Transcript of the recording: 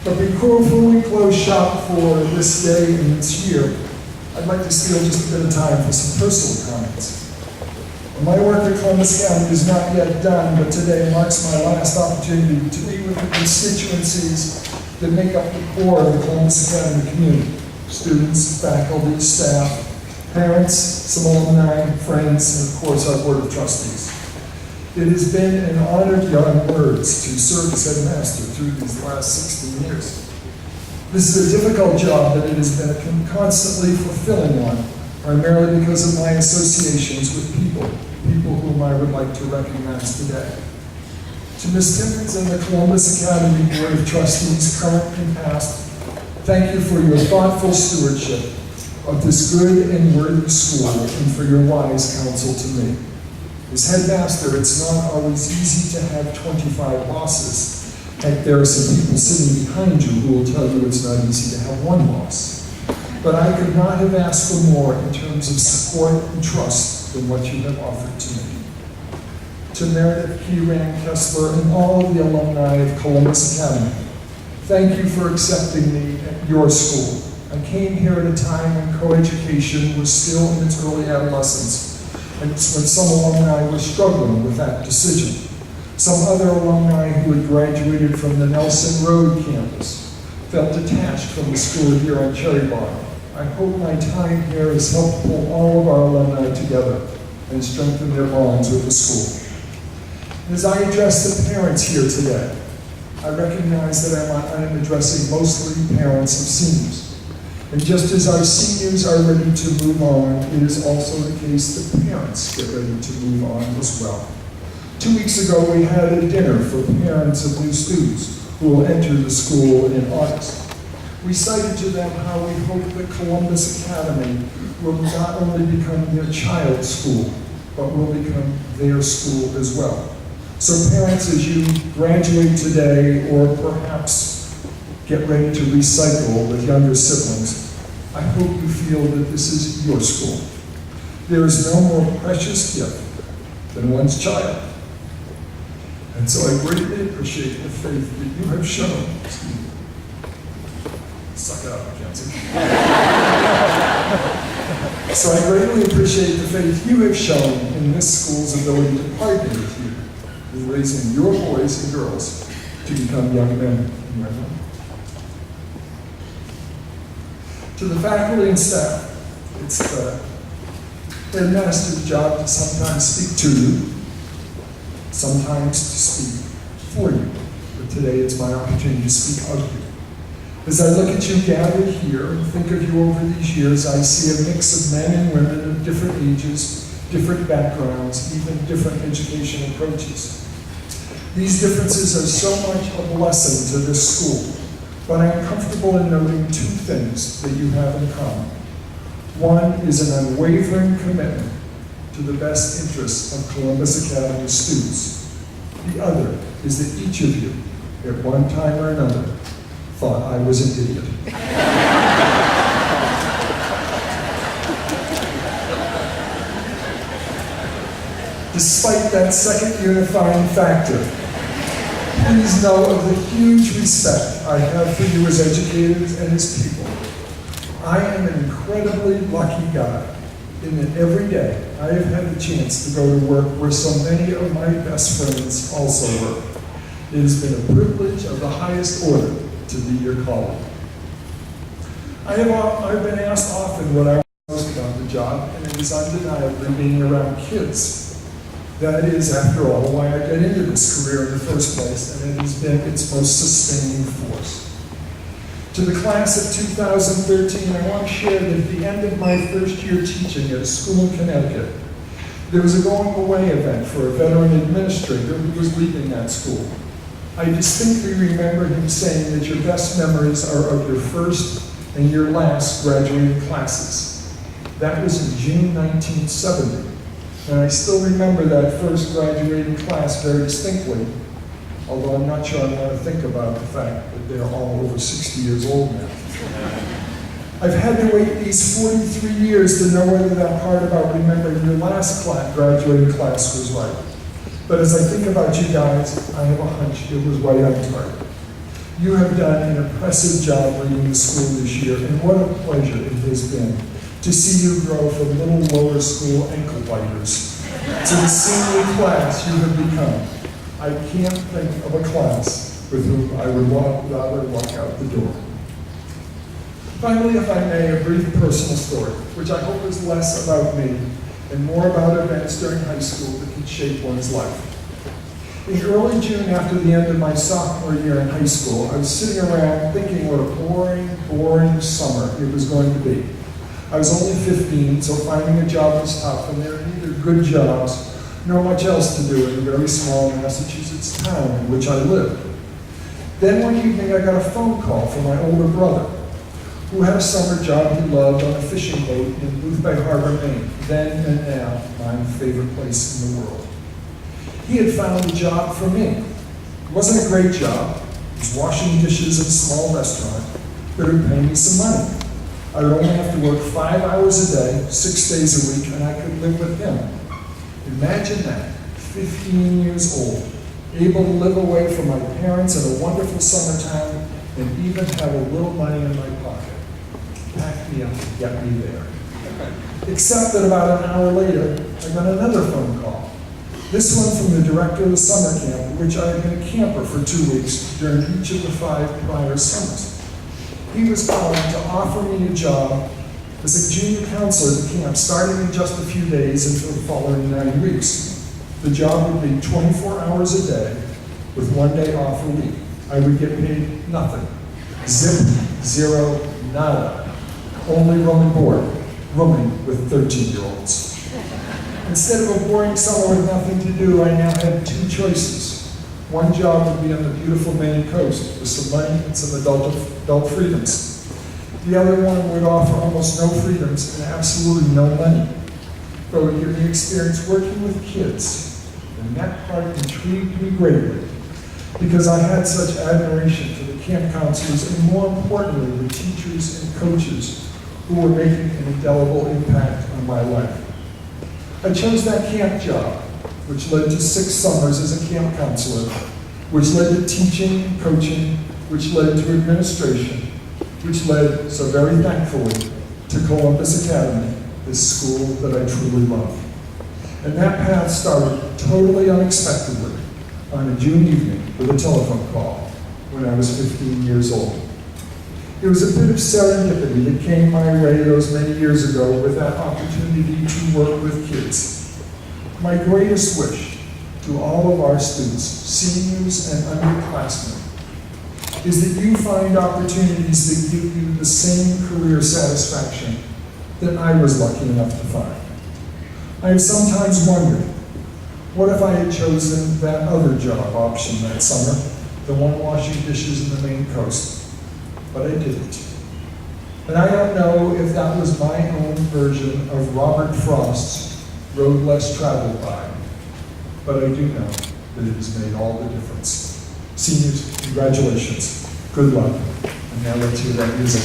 But before we close shop for this day and this year, I'd like to steal just a bit of time for some personal comments. My work at Columbus County is not yet done, but today marks my last opportunity to be with the constituencies that make up the core of the Columbus Academy community. Students, faculty, staff, parents, some alumni, friends, and of course our Board of Trustees. It has been an honor beyond words to serve as headmaster through these last 16 years. This is a difficult job, but it has been a constantly fulfilling one, primarily because of my associations with people whom I would like to recognize today. To Ms. Timmons and the Columbus Academy Board of Trustees, current and past, thank you for your thoughtful stewardship of this good and worthy school and for your wise counsel to me. As headmaster, it's not always easy to have 25 bosses. Heck, there are some people sitting behind you who will tell you it's not easy to have one boss. But I could not have asked for more in terms of support and trust than what you have offered to me. To Meredith, Kieran, Kessler, and all of the alumni of Columbus Academy, thank you for accepting me at your school. I came here at a time when coeducation was still in its early adolescence, and it's when some alumni were struggling with that decision. Some other alumni who had graduated from the Nelson Road campus felt detached from the school here on Cherry Bottom. I hope my time here has helped pull all of our alumni together and strengthen their bonds with the school. As I address the parents here today, I recognize that I am addressing mostly parents of seniors. And just as our seniors are ready to move on, it is also the case that parents get ready to move on as well. 2 weeks ago, we had a dinner for parents of new students who will enter the school in August. We cited to them how we hope that Columbus Academy will not only become their child's school, but will become their school as well. So parents, as you graduate today, or perhaps get ready to recycle with younger siblings, I hope you feel that this is your school. There is no more precious gift than one's child. And so I greatly appreciate the faith that you have shown. Suck it up, Mackenzie. So I greatly appreciate the faith you have shown in this school's ability to partner with you in raising your boys and girls to become young men and women. To the faculty and staff, it's the headmaster's job to sometimes speak to you, sometimes to speak for you. But today it's my opportunity to speak of you. As I look at you gathered here and think of you over these years, I see a mix of men and women of different ages, different backgrounds, even different education approaches. These differences are so much a blessing to this school, but I am comfortable in noting two things that you have in common. One is an unwavering commitment to the best interests of Columbus Academy students. The other is that each of you, at one time or another, thought I was an idiot. Despite that second unifying factor, please know of the huge respect I have for you as educators and as people. I am an incredibly lucky guy in that every day I have had the chance to go to work where so many of my best friends also work. It has been a privilege of the highest order to be your colleague. I've been asked often what I like most about the job, and it is undeniably being around kids. That is, after all, why I got into this career in the first place, and it has been its most sustaining force. To the class of 2013, I want to share that at the end of my first year teaching at a school in Connecticut, there was a going away event for a veteran administrator who was leaving that school. I distinctly remember him saying that your best memories are of your first and your last graduating classes. That was in June 1970. And I still remember that first graduating class very distinctly, although I'm not sure I want to think about the fact that they're all over 60 years old now. I've had to wait these 43 years to know whether that part about remembering your last graduating class was right. But as I think about you guys, I have a hunch it was right on target. You have done an impressive job leading the school this year, and what a pleasure it has been to see you grow from little lower school ankle biters to the senior class you have become. I can't think of a class with whom I would rather walk out the door. Finally, if I may, a brief personal story, which I hope is less about me and more about events during high school that can shape one's life. In early June, after the end of my sophomore year in high school, I was sitting around thinking what a boring summer it was going to be. I was only 15, so finding a job was tough, and there were neither good jobs nor much else to do in the very small Massachusetts town in which I lived. Then one evening I got a phone call from my older brother, who had a summer job he loved on a fishing boat in Booth Bay Harbor, Maine, then and now my favorite place in the world. He had found a job for me. It wasn't a great job. It was washing dishes at a small restaurant, but it would pay me some money. I would only have to work 5 hours a day, 6 days a week, and I could live with him. Imagine that, 15 years old, able to live away from my parents in a wonderful summer town, and even have a little money in my pocket. Pack me up and get me there. Except that about an hour later, I got another phone call. This one from the director of the summer camp, which I had been a camper for 2 weeks during each of the 5 prior summers. He was calling to offer me a job as a junior counselor at the camp, starting in just a few days and for the following 9 weeks. The job would be 24 hours a day with 1 day off a week. I would get paid nothing. Zip, zero, nada. Only room and board, rooming with 13-year-olds. Instead of a boring summer with nothing to do, I now had 2 choices. One job would be on the beautiful Maine coast with some money and some adult freedoms. The other one would offer almost no freedoms and absolutely no money, but would give me experience working with kids. And that part intrigued me greatly because I had such admiration for the camp counselors and, more importantly, the teachers and coaches who were making an indelible impact on my life. I chose that camp job, which led to 6 summers as a camp counselor, which led to teaching and coaching, which led to administration, which led, so very thankfully, to Columbus Academy, this school that I truly love. And that path started totally unexpectedly on a June evening with a telephone call when I was 15 years old. It was a bit of serendipity that came my way those many years ago with that opportunity to work with kids. My greatest wish to all of our students, seniors and underclassmen, is that you find opportunities that give you the same career satisfaction that I was lucky enough to find. I have sometimes wondered, what if I had chosen that other job option that summer, the one washing dishes in the Maine coast? But I didn't. And I don't know if that was my own version of Robert Frost's Road Less Traveled By, but I do know that it has made all the difference. Seniors, congratulations. Good luck. And now let's hear that music.